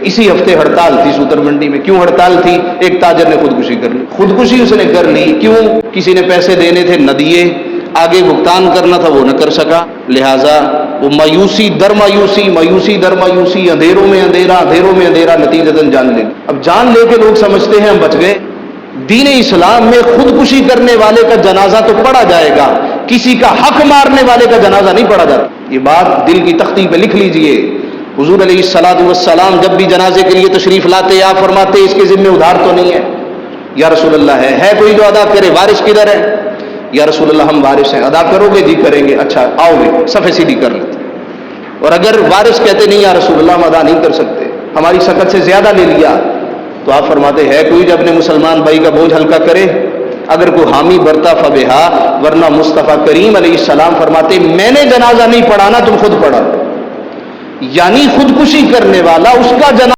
اسی ہفتے ہڑتال تھی سوتر منڈی میں. کیوں ہڑتال تھی؟ ایک تاجر نے خودکشی کر لی. خودکشی اس نے کر لی کیوں؟ کسی نے پیسے دینے تھے نہ دیے، آگے بھگتان کرنا تھا وہ نہ کر سکا، لہٰذا وہ مایوسی در مایوسی، مایوسی در مایوسی، اندھیروں میں اندھیرا، اندھیروں میں اندھیرا، نتیجتاً جان لے. اب جان لے کے لوگ سمجھتے ہیں ہم بچ گئے. دین اسلام میں خودکشی کرنے والے کا جنازہ تو پڑھا جائے گا، کسی کا حق مارنے والے کا جنازہ نہیں پڑھا جاتا. یہ بات دل کی تختی پہ لکھ لیجئے. حضور علیہ الصلوۃ والسلام جب بھی جنازے کے لیے تشریف لاتے آپ فرماتے اس کے ذمہ ادھار تو نہیں ہے؟ یا رسول اللہ ہے کوئی جو ادا کرے؟ وارث کدھر ہے؟ یا رسول اللہ ہم وارث ہیں. ادا کرو گے؟ جی کریں گے. اچھا آؤ گے، صفحے سیدھی کر لیتے. اور اگر وارث کہتے نہیں یا رسول اللہ ہم ادا نہیں کر سکتے، ہماری سکت سے زیادہ لے لیا، تو آپ فرماتے ہے کوئی جو اپنے مسلمان بھائی کا بوجھ ہلکا کرے؟ اگر کوئی حامی برتا فبہا، ورنہ مصطفیٰ کریم علیہ السلام فرماتے میں نے جنازہ نہیں پڑھانا، تم خود پڑھا. یعنی خودکشی کرنے والا اس کا جنازہ